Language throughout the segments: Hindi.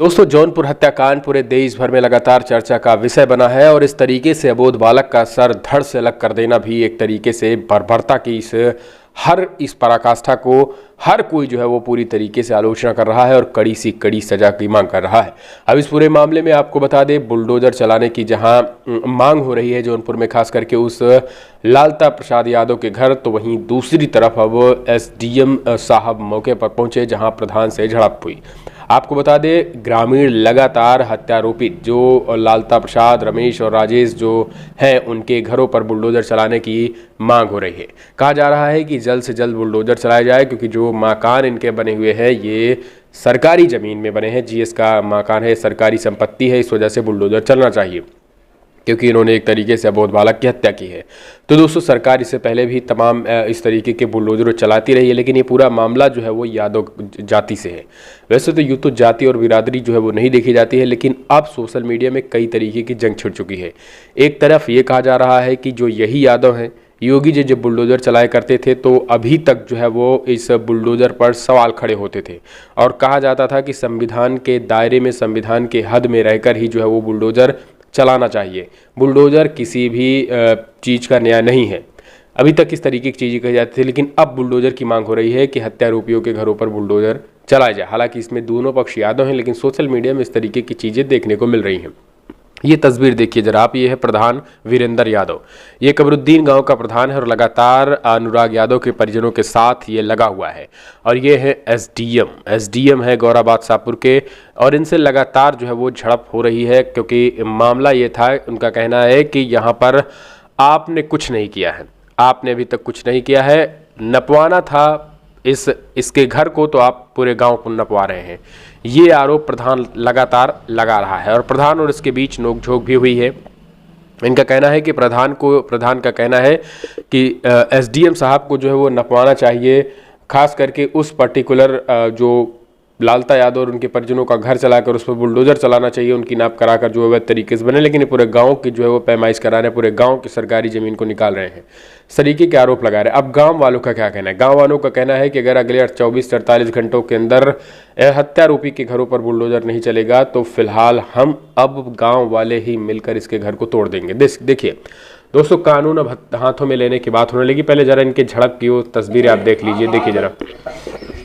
दोस्तों, जौनपुर हत्याकांड पूरे देश भर में लगातार चर्चा का विषय बना है और इस तरीके से अबोध बालक का सर धड़ से अलग कर देना भी एक तरीके से बर्बरता की इस पराकाष्ठा को हर कोई जो है वो पूरी तरीके से आलोचना कर रहा है और कड़ी सी कड़ी सजा की मांग कर रहा है। अब इस पूरे मामले में आपको बता दें, बुलडोजर चलाने की जहां मांग हो रही है जौनपुर में, खास करके उस लालता प्रसाद यादव के घर, तो वहीं दूसरी तरफ अब एसडीएम साहब मौके पर पहुंचे जहां प्रधान से झड़प हुई। आपको बता दें, ग्रामीण लगातार हत्यारोपित जो लालता प्रसाद, रमेश और राजेश जो हैं, उनके घरों पर बुलडोजर चलाने की मांग हो रही है। कहा जा रहा है कि जल्द से जल्द बुलडोजर चलाया जाए, क्योंकि जो मकान इनके बने हुए हैं ये सरकारी ज़मीन में बने हैं। जीएस का मकान है, सरकारी संपत्ति है, इस वजह से बुलडोजर चलना चाहिए, क्योंकि इन्होंने एक तरीके से अबोध बालक की हत्या की है। तो दोस्तों, सरकार इससे पहले भी तमाम इस तरीके के बुलडोजर चलाती रही है, लेकिन ये पूरा मामला जो है वो यादव जाति से है। वैसे तो यूँ तो जाति और बिरादरी जो है वो नहीं देखी जाती है, लेकिन अब सोशल मीडिया में कई तरीके की जंग छिड़ चुकी है। एक तरफ ये कहा जा रहा है कि जो यही यादव हैं, योगी जी जब बुलडोजर चलाया करते थे तो अभी तक जो है वो इस बुलडोजर पर सवाल खड़े होते थे और कहा जाता था कि संविधान के दायरे में, संविधान के हद में रहकर ही जो है वो बुलडोजर चलाना चाहिए। बुलडोजर किसी भी चीज़ का न्याय नहीं है। अभी तक इस तरीके की चीज़ें कही जाती थी, लेकिन अब बुलडोजर की मांग हो रही है कि हत्यारोपियों के घरों पर बुलडोजर चलाया जाए। हालांकि इसमें दोनों पक्ष यादव हैं, लेकिन सोशल मीडिया में इस तरीके की चीज़ें देखने को मिल रही हैं। ये तस्वीर देखिए जरा आप, ये है प्रधान वीरेंद्र यादव। ये कबरुद्दीन गांव का प्रधान है और लगातार अनुराग यादव के परिजनों के साथ ये लगा हुआ है। और ये है एसडीएम है गौराबाद शाहपुर के, और इनसे लगातार जो है वो झड़प हो रही है, क्योंकि मामला ये था, उनका कहना है कि यहाँ पर आपने कुछ नहीं किया है, आपने अभी तक कुछ नहीं किया है, नपवाना था इसके घर को तो आप पूरे गांव को नपवा रहे हैं। ये आरोप प्रधान लगातार लगा रहा है और प्रधान और इसके बीच नोकझोंक भी हुई है। इनका कहना है कि प्रधान का कहना है कि एसडीएम साहब को जो है वो नपवाना चाहिए, खास करके उस पर्टिकुलर जो लालता यादव और उनके परिजनों का घर चलाकर उस पर बुलडोजर चलाना चाहिए, उनकी नाप कराकर जो है वह तरीके से बने। लेकिन ये पूरे गांव की जो है वो पैमाइश करा रहे हैं, पूरे गांव की सरकारी ज़मीन को निकाल रहे हैं, इस तरीके के आरोप लगा रहे हैं। अब गांव वालों का क्या कहना है? गांव वालों का कहना है कि अगर अगले 24-48 घंटों के अंदर हत्यारोपी के घरों पर बुलडोजर नहीं चलेगा तो फिलहाल हम अब गाँव वाले ही मिलकर इसके घर को तोड़ देंगे। देखिए दोस्तों, कानून अब हाथों में लेने की बात होने लगी। पहले जरा इनके झड़प की वो तस्वीरें आप देख लीजिए, देखिए जरा।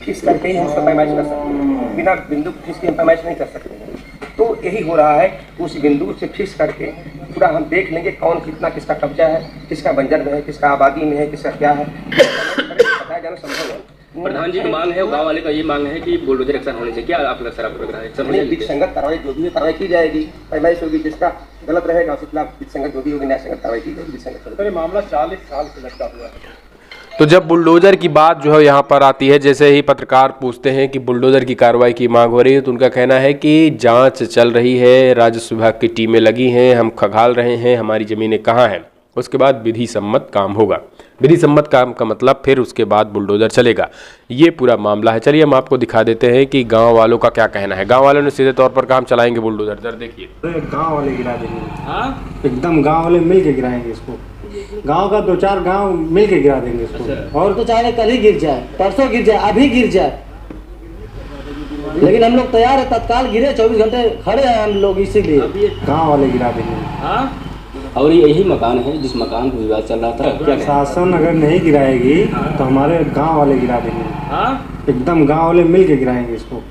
किस करके ही हम उसका पैमाइश कर सकते हैं, बिना बिंदु फिक्स के पैमाइश नहीं कर सकते। तो यही हो रहा है, उस बिंदु से फिक्स करके पूरा हम देख लेंगे कौन कितना किसका कब्जा है, किसका बंजर में है, किसका आबादी में है, किसका क्या है, बताया जाना संभव है। प्रधान जी की मांग है, गांव वाले का ये मांग है कि बुलडोजर एक्शन होने से क्या आपका सर लग रहा है? विधिसंगत कार्रवाई जो भी कार्रवाई की जाएगी, पैमाइश होगी, जिसका गलत रहेगा उसके खिलाफ विधिसंगत जो भी होगी न्यायसंगत कार्रवाई की जाएगी। मामला 40 साल से लटका हुआ है। तो जब बुलडोजर की बात जो है यहाँ पर आती है, जैसे ही पत्रकार पूछते हैं कि बुलडोजर की कार्रवाई की मांग हो रही है, तो उनका कहना है कि जांच चल रही है, राजस्व विभाग की टीमें लगी हैं, हम खंगाल रहे हैं हमारी ज़मीनें कहाँ हैं, उसके बाद विधि सम्मत काम होगा। विधि सम्मत काम का मतलब फिर उसके बाद बुलडोजर चलेगा। ये पूरा मामला है। चलिए हम आपको दिखा देते हैं कि गांव वालों का क्या कहना है। गांव वालों ने सीधे तौर पर काम चलाएंगे बुलडोजर, जरा देखिए। गांव वाले गिरा देंगे, एकदम गांव वाले मिल के गिराएंगे इसको। गांव का 2-4 गांव मिल के गिरा देंगे इसको। और तो चाहे कल ही गिर जाए, परसों गिर जाए, अभी गिर जाए, लेकिन हम लोग तैयार है, तत्काल गिरे, 24 घंटे खड़े हैं हम लोग, इसीलिए गांव वाले गिरा देंगे। और यही मकान है जिस मकान पर विवाद चल रहा था। क्या शासन अगर नहीं गिराएगी तो हमारे गांव वाले गिरा देंगे, एकदम गांव वाले मिल के गिराएंगे इसको।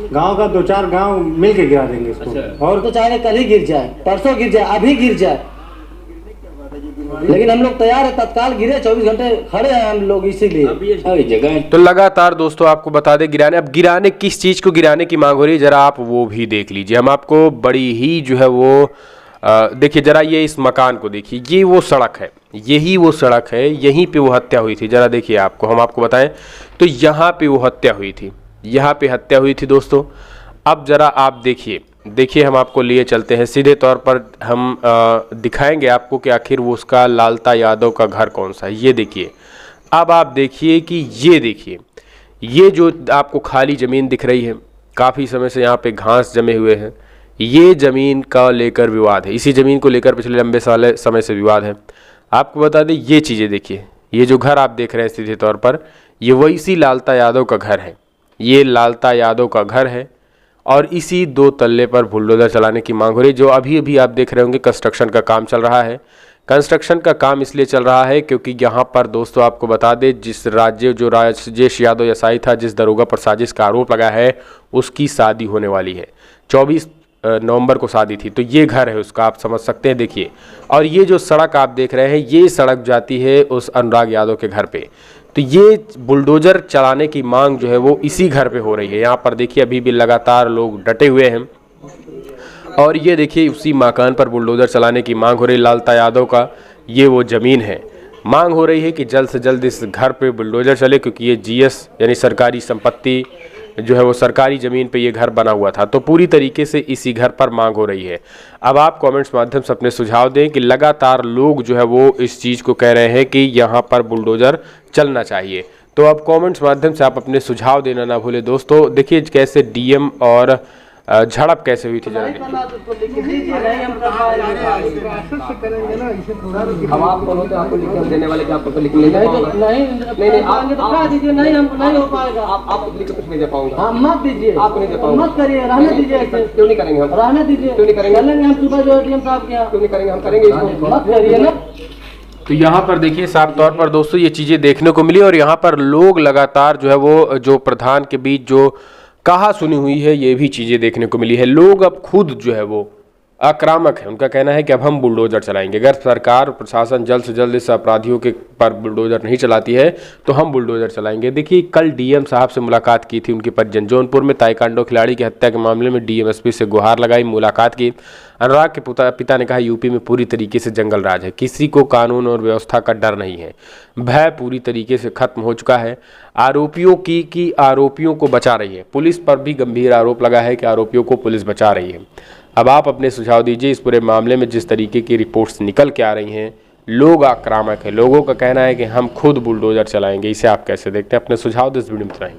गांव का 2-4 गांव मिल के गिरा देंगे इसको। और तो चाहे कल ही गिर जाए, परसों गिर जाए, अभी गिर जाए, लेकिन हम लोग तैयार है, तत्काल गिरे, 24 घंटे खड़े हैं हम लोग, इसीलिए जगह। तो लगातार दोस्तों आपको बता दें, गिराने किस चीज़ को गिराने की मांग हो रही है, जरा आप वो भी देख लीजिए। हम आपको बड़ी ही जो है वो देखिए जरा, ये इस मकान को देखिए, ये वो सड़क है, यही वो सड़क है, यहीं पे वो हत्या हुई थी। जरा देखिए, आपको हम आपको बताएं तो यहाँ पे वो हत्या हुई थी, यहाँ पे हत्या हुई थी दोस्तों। अब जरा आप देखिए हम आपको लिए चलते हैं, सीधे तौर पर हम दिखाएंगे आपको कि आखिर वो उसका लालता यादव का घर कौन सा है। ये देखिए, अब आप देखिए कि ये जो आपको खाली ज़मीन दिख रही है, काफ़ी समय से यहाँ पे घास जमे हुए हैं, ये ज़मीन का लेकर विवाद है, इसी ज़मीन को लेकर पिछले लंबे समय से विवाद है। आपको बता दें, ये चीज़ें देखिए, ये जो घर आप देख रहे हैं सीधे तौर पर, ये वही लालता यादव का घर है, ये लालता यादव का घर है। और इसी 2 तल्ले पर बुलडोजर चलाने की मांग हो रही है। जो अभी अभी आप देख रहे होंगे कंस्ट्रक्शन का काम चल रहा है। कंस्ट्रक्शन का काम इसलिए चल रहा है क्योंकि यहाँ पर दोस्तों आपको बता दें, जिस राजेश यादव यसाई था, जिस दरोगा पर साजिश का आरोप लगा है, उसकी शादी होने वाली है। 24 नवंबर को शादी थी। तो ये घर है उसका, आप समझ सकते हैं। देखिए, और ये जो सड़क आप देख रहे हैं, ये सड़क जाती है उस अनुराग यादव के घर पे। तो ये बुलडोजर चलाने की मांग जो है वो इसी घर पे हो रही है। यहाँ पर देखिए अभी भी लगातार लोग डटे हुए हैं और ये देखिए उसी मकान पर बुलडोजर चलाने की मांग हो रही है। लालता यादव का ये वो ज़मीन है। मांग हो रही है कि जल्द से जल्द इस घर पे बुलडोजर चले, क्योंकि ये जीएस यानी सरकारी संपत्ति जो है वो सरकारी ज़मीन पे ये घर बना हुआ था। तो पूरी तरीके से इसी घर पर मांग हो रही है। अब आप कमेंट्स माध्यम से अपने सुझाव दें कि लगातार लोग जो है वो इस चीज़ को कह रहे हैं कि यहाँ पर बुलडोजर चलना चाहिए। तो अब कमेंट्स माध्यम से आप अपने सुझाव देना ना भूलें। दोस्तों देखिए कैसे डीएम और झड़प कैसे हुई थी जरा। अब आप कौन होते हैं आपको लिख देने वाले कि आपको लिख नहीं आप लिख कुछ नहीं दे पाऊंगा। मत दीजिए, आप नहीं दे पाऊंगा। मत करिए, रहने दीजिए ऐसे। क्यों नहीं करेंगे हम? रहने दीजिए। क्यों नहीं करेंगे? कर लेंगे हम सुबह जो डीएम साहब के यहाँ। क्यों नहीं करेंगे? हम करेंगे इसको। मत करिए ना। तो यहाँ पर देखिए साफ तौर पर दोस्तों ये चीज़ें देखने को मिली और यहाँ पर लोग लगातार जो है वो जो प्रधान के बीच जो कहा सुनी हुई है, ये भी चीज़ें देखने को मिली है। लोग अब खुद जो है वो आक्रामक है। उनका कहना है कि अब हम बुलडोजर चलाएंगे। अगर सरकार प्रशासन जल्द से जल्द इस अपराधियों के पर बुलडोजर नहीं चलाती है तो हम बुलडोजर चलाएंगे। देखिए कल डीएम साहब से मुलाकात की थी उनकी परिजन। जौनपुर में ताइक्वांडो खिलाड़ी की हत्या के मामले में डीएमएसपी से गुहार लगाई, मुलाकात की। अनुराग के पिता ने कहा यूपी में पूरी तरीके से जंगल राज है, किसी को कानून और व्यवस्था का डर नहीं है, भय पूरी तरीके से खत्म हो चुका है। आरोपियों की आरोपियों को बचा रही है। पुलिस पर भी गंभीर आरोप लगा है कि आरोपियों को पुलिस बचा रही है। अब आप अपने सुझाव दीजिए इस पूरे मामले में। जिस तरीके की रिपोर्ट्स निकल के आ रही हैं, लोग आक्रामक है। लोगों का कहना है कि हम खुद बुलडोजर चलाएंगे। इसे आप कैसे देखते हैं? अपने सुझाव इस वीडियो में बताएं।